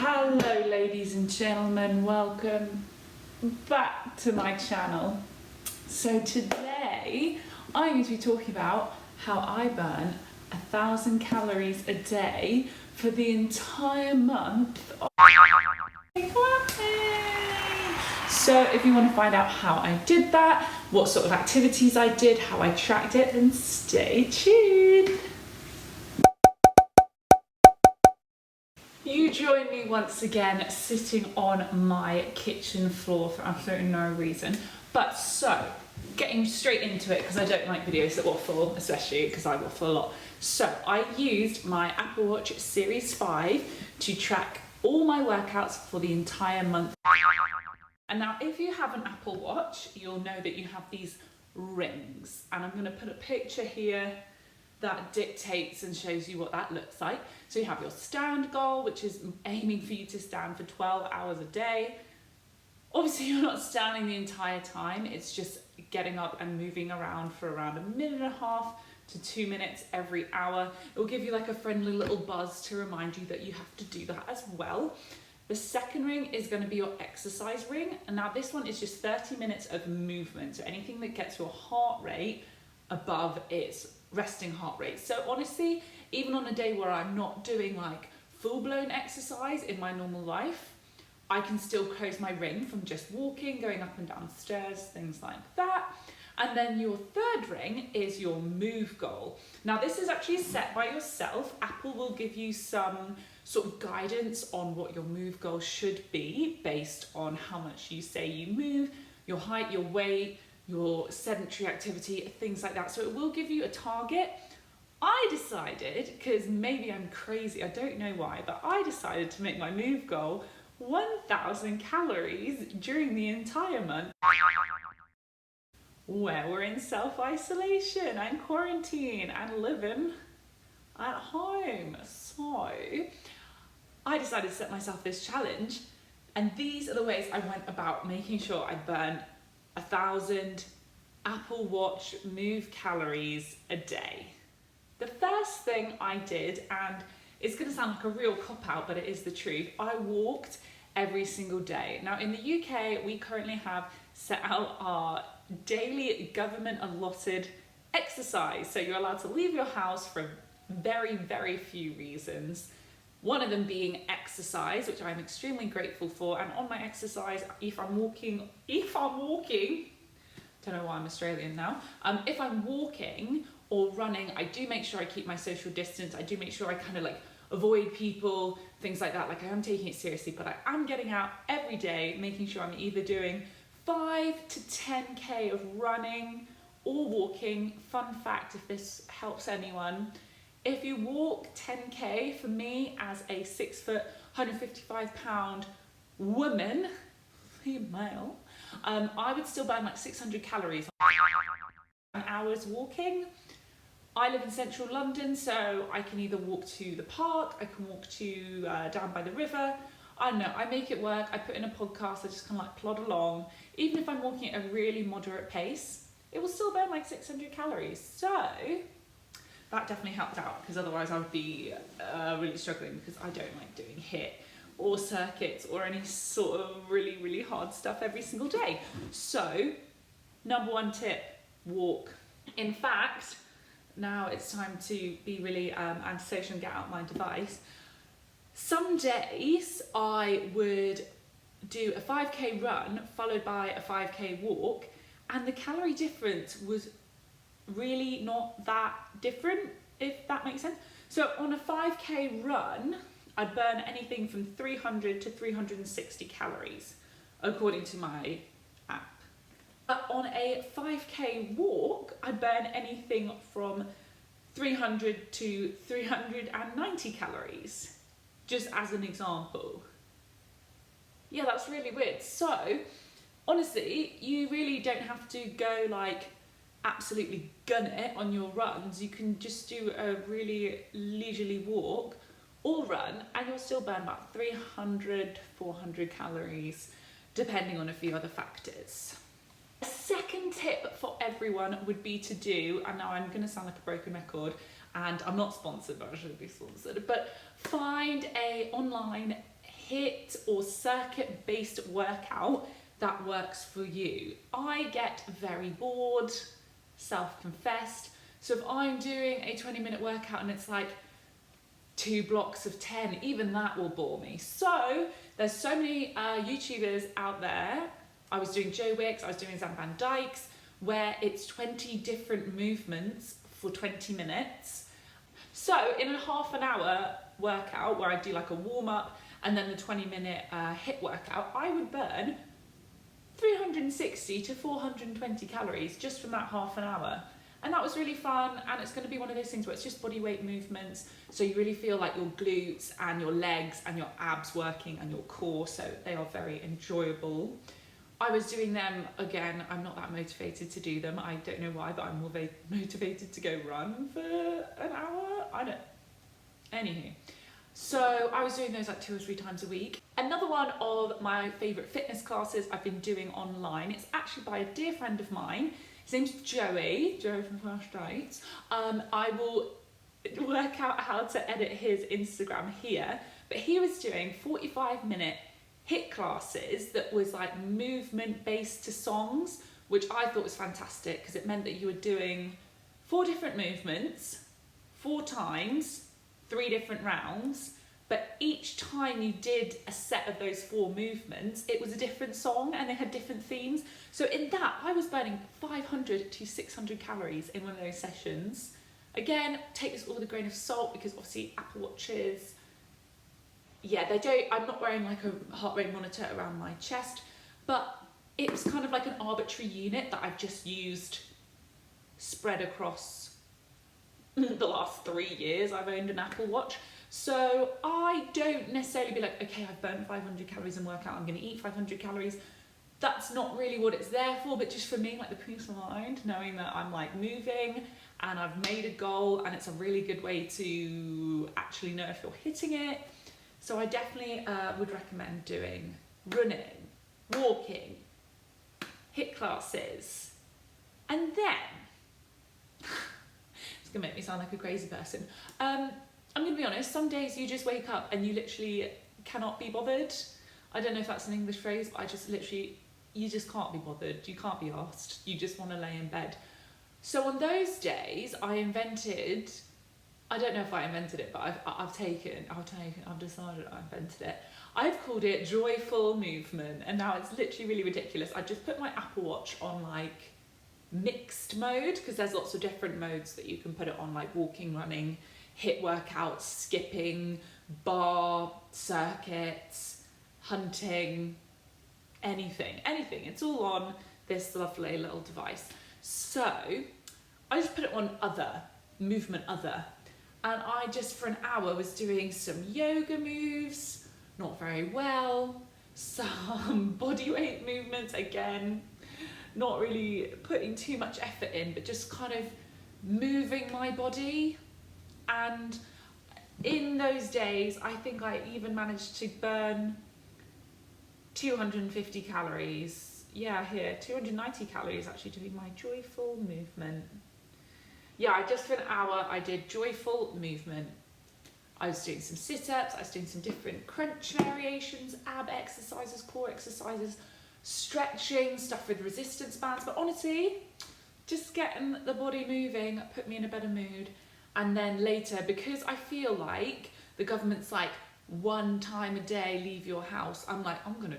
Hello ladies and gentlemen, welcome back to my channel. So today I'm going to be talking about how I burn 1,000 calories a day for the entire month of So if you want to find out how I did that, what sort of activities I did, how I tracked it, then stay tuned. You join me once again sitting on my kitchen floor for absolutely no reason. But so, getting straight into it because I don't like videos that waffle, especially because I waffle a lot. So I used my Apple Watch Series 5 to track all my workouts for the entire month. And now if you have an Apple Watch, you'll know that you have these rings. And I'm going to put a picture here that dictates and shows you what that looks like. So you have your stand goal, which is aiming for you to stand for 12 hours a day. Obviously you're not standing the entire time, it's just getting up and moving around for around 1.5 minutes to 2 minutes every hour. It will give you like a friendly little buzz to remind you that you have to do that as well. The second ring is going to be your exercise ring. And now this one is just 30 minutes of movement. So anything that gets your heart rate above its resting heart rate. So honestly, even on a day where I'm not doing like full-blown exercise in my normal life, I can still close my ring from just walking, going up and down stairs, things like that. And then your third ring is your move goal. Now this is actually set by yourself. Apple will give you some sort of guidance on what your move goal should be based on how much you say you move, your height, your weight, your sedentary activity, things like that. So it will give you a target. I decided, because maybe I'm crazy, I don't know why, but I decided to make my move goal 1,000 calories during the entire month where we're in self-isolation and quarantine and living at home. So I decided to set myself this challenge, and these are the ways I went about making sure I burn 1,000 Apple Watch move calories a day. The first thing I did, and it's going to sound like a real cop-out, but it is the truth, I walked every single day. Now in the UK, we currently have set out our daily government allotted exercise. So you're allowed to leave your house for very, very few reasons. One of them being exercise, which I'm extremely grateful for. And on my exercise, if I'm walking, don't know why I'm Australian now. If I'm walking or running, I do make sure I keep my social distance. I do make sure I kind of like avoid people, things like that. Like I am taking it seriously, but I am getting out every day, making sure I'm either doing 5 to 10K of running or walking. Fun fact, if this helps anyone, if you walk 10K, for me as a 6 foot, 155 pound woman, female, I would still burn like 600 calories an hour's walking. I live in central London, so I can either walk to the park, I can walk to down by the river. I don't know, I make it work. I put in a podcast, I just kind of like plod along. Even if I'm walking at a really moderate pace, it will still burn like 600 calories. So that definitely helped out, because otherwise I would be really struggling, because I don't like doing HIIT or circuits or any sort of really, really hard stuff every single day. So number one tip, walk. In fact, now it's time to be really antisocial and get out my device. Some days I would do a 5K run followed by a 5K walk, and the calorie difference was really not that different, if that makes sense. So on a 5K run, I'd burn anything from 300 to 360 calories, according to my app. But on a 5K walk, I'd burn anything from 300 to 390 calories, just as an example. Yeah, that's really weird. So, honestly, you really don't have to go like absolutely gun it on your runs. You can just do a really leisurely walk or run, and you'll still burn about 300, 400 calories, depending on a few other factors. A second tip for everyone would be to do, and now I'm going to sound like a broken record, and I'm not sponsored, but I should be sponsored, but find a online HIIT or circuit-based workout that works for you. I get very bored, self-confessed. So if I'm doing a 20-minute workout and it's like 2 blocks of 10, even that will bore me. So there's so many YouTubers out there. I was doing Joe Wicks, I was doing Zan Van Dijk's, where it's 20 different movements for 20 minutes. So in a half an hour workout where I do like a warm up and then the 20-minute HIIT workout, I would burn 360 to 420 calories just from that half an hour. And that was really fun, and it's going to be one of those things where it's just body weight movements, so you really feel like your glutes and your legs and your abs working and your core, so they are very enjoyable. I was doing them, again, I'm not that motivated to do them, I don't know why, but I'm more motivated to go run for an hour, anywho. So I was doing those like 2 or 3 times a week. Another one of my favourite fitness classes I've been doing online, it's actually by a dear friend of mine. His name's Joey from Flash Dates. I will work out how to edit his Instagram here, but he was doing 45-minute HIIT classes that was like movement based to songs, which I thought was fantastic because it meant that you were doing 4 different movements, 4 times, 3 different rounds, but each time you did a set of those 4 movements, it was a different song and they had different themes. So in that, I was burning 500 to 600 calories in one of those sessions. Again, take this all with a grain of salt because obviously Apple Watches, yeah, I'm not wearing like a heart rate monitor around my chest, but it's kind of like an arbitrary unit that I've just used spread across the last 3 years I've owned an Apple Watch. So I don't necessarily be like, okay, I've burnt 500 calories in workout, I'm going to eat 500 calories. That's not really what it's there for, but just for me, like the peace of mind, knowing that I'm like moving and I've made a goal and it's a really good way to actually know if you're hitting it. So I definitely would recommend doing running, walking, HIIT classes, and then, it's gonna make me sound like a crazy person. I'm gonna be honest, some days you just wake up and you literally cannot be bothered. I don't know if that's an English phrase, but I just literally, you just can't be bothered. You can't be asked. You just wanna lay in bed. So on those days, I don't know if I invented it, but I've decided I invented it. I've called it joyful movement, and now it's literally really ridiculous. I just put my Apple Watch on like mixed mode, because there's lots of different modes that you can put it on, like walking, running, HIIT workouts, skipping, bar, circuits, hunting, anything. It's all on this lovely little device. So I just put it on movement other. And I just for an hour was doing some yoga moves, not very well, some body weight movements, again, not really putting too much effort in, but just kind of moving my body. And in those days, I think I even managed to burn 250 calories. Yeah, here, 290 calories actually doing my joyful movement. Yeah, just for an hour, I did joyful movement. I was doing some sit-ups, I was doing some different crunch variations, ab exercises, core exercises, stretching, stuff with resistance bands. But honestly, just getting the body moving put me in a better mood. And then later, because I feel like the government's like, 1 time a day, leave your house. I'm like, I'm gonna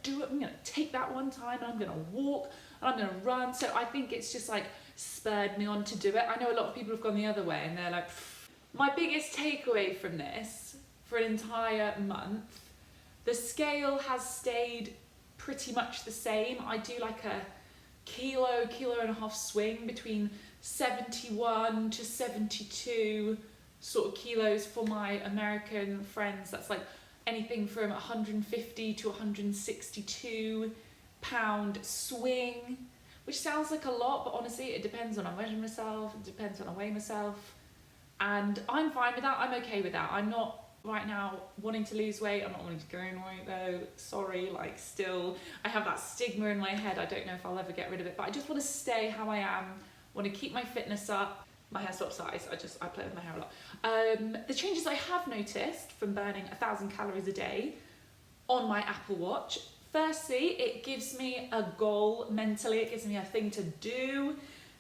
do it. I'm gonna take that 1 time and I'm gonna walk and I'm gonna run. So I think it's just like spurred me on to do it. I know a lot of people have gone the other way and they're like, pfft. My biggest takeaway from this for an entire month, the scale has stayed pretty much the same. I do like a kilo and a half swing between 71 to 72 sort of kilos for my American friends. That's like anything from 150 to 162 pound swing, which sounds like a lot, but honestly it depends on I measure myself, it depends on I weigh myself, and I'm fine with that. I'm okay with that. I'm not right now wanting to lose weight, I'm not wanting to gain weight though, sorry, like still I have that stigma in my head. I don't know if I'll ever get rid of it, but I just want to stay how I am, want to keep my fitness up. My hair stopped size, I play with my hair a lot. The changes I have noticed from burning 1,000 calories a day on my Apple Watch. Firstly, it gives me a goal mentally, it gives me a thing to do.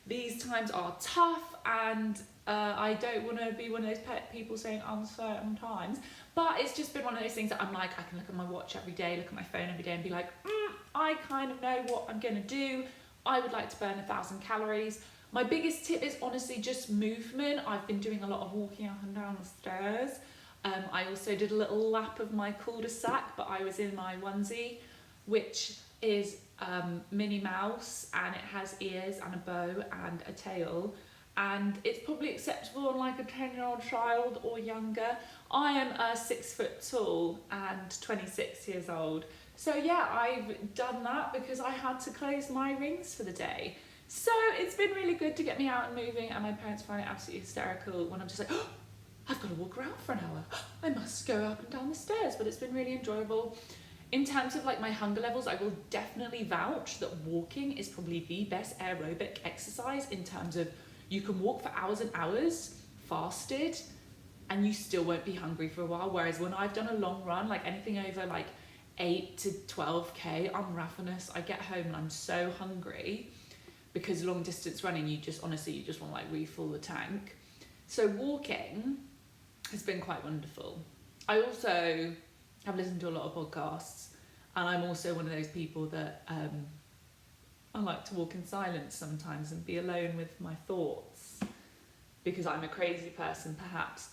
These times are tough, and I don't want to be one of those people saying uncertain times, but it's just been one of those things that I'm like, I can look at my watch every day, look at my phone every day and be like, I kind of know what I'm going to do. I would like to burn 1,000 calories. My biggest tip is honestly just movement. I've been doing a lot of walking up and down the stairs. I also did a little lap of my cul-de-sac, but I was in my onesie, which is Minnie Mouse, and it has ears and a bow and a tail, and it's probably acceptable on like a 10-year-old child or younger. I am 6 foot tall and 26 years old. So yeah, I've done that because I had to close my rings for the day. So it's been really good to get me out and moving, and my parents find it absolutely hysterical when I'm just like, oh, I've got to walk around for an hour. I must go up and down the stairs, but it's been really enjoyable. In terms of like my hunger levels, I will definitely vouch that walking is probably the best aerobic exercise in terms of you can walk for hours and hours fasted and you still won't be hungry for a while. Whereas when I've done a long run, like anything over like 8 to 12K, I'm ravenous. I get home and I'm so hungry because long distance running, you just want to like refill the tank. So walking has been quite wonderful. I also have listened to a lot of podcasts, and I'm also one of those people that I like to walk in silence sometimes and be alone with my thoughts because I'm a crazy person perhaps.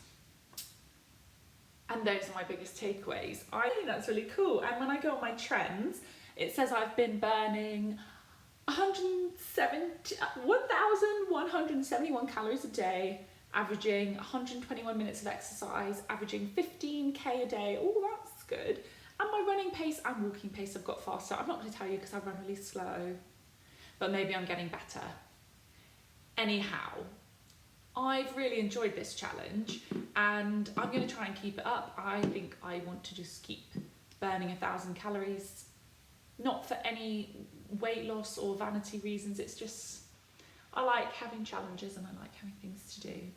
And those are my biggest takeaways. I think that's really cool. And when I go on my trends, it says I've been burning 1,171 calories a day, averaging 121 minutes of exercise, averaging 15k a day. Oh, that's good. And my running pace and walking pace have got faster. I'm not going to tell you because I run really slow, but maybe I'm getting better. Anyhow, I've really enjoyed this challenge and I'm going to try and keep it up. I think I want to just keep burning 1,000 calories, not for any weight loss or vanity reasons. It's just, I like having challenges and I like having things to do.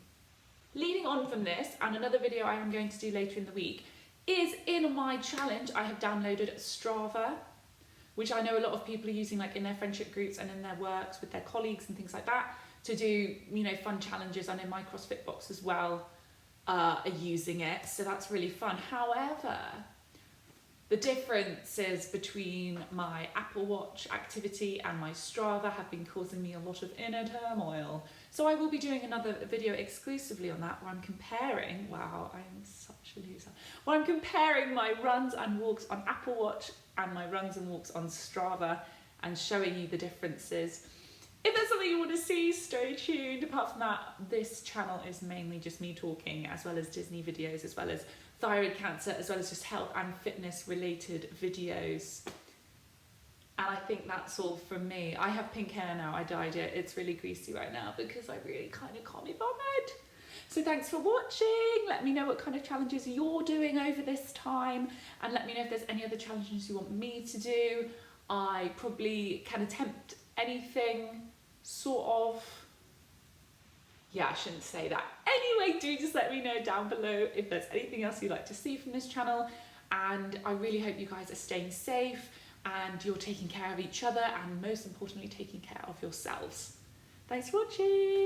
Leading on from this, and another video I am going to do later in the week, is in my challenge I have downloaded Strava, which I know a lot of people are using like in their friendship groups and in their works with their colleagues and things like that to do, you know, fun challenges, and in my CrossFit box as well are using it, so that's really fun. However, the differences between my Apple Watch activity and my Strava have been causing me a lot of inner turmoil. So I will be doing another video exclusively on that where I'm comparing, wow, I'm such a loser, where I'm comparing my runs and walks on Apple Watch and my runs and walks on Strava and showing you the differences. If there's something you want to see, stay tuned. Apart from that, this channel is mainly just me talking, as well as Disney videos, as well as thyroid cancer, as well as just health and fitness related videos. And I think that's all from me. I have pink hair now, I dyed it. It's really greasy right now because I really kind of can't be bothered. So thanks for watching. Let me know what kind of challenges you're doing over this time, and let me know if there's any other challenges you want me to do. I probably can attempt anything, sort of. Yeah, I shouldn't say that. Anyway, do just let me know down below if there's anything else you'd like to see from this channel, and I really hope you guys are staying safe and you're taking care of each other, and most importantly taking care of yourselves. Thanks for watching.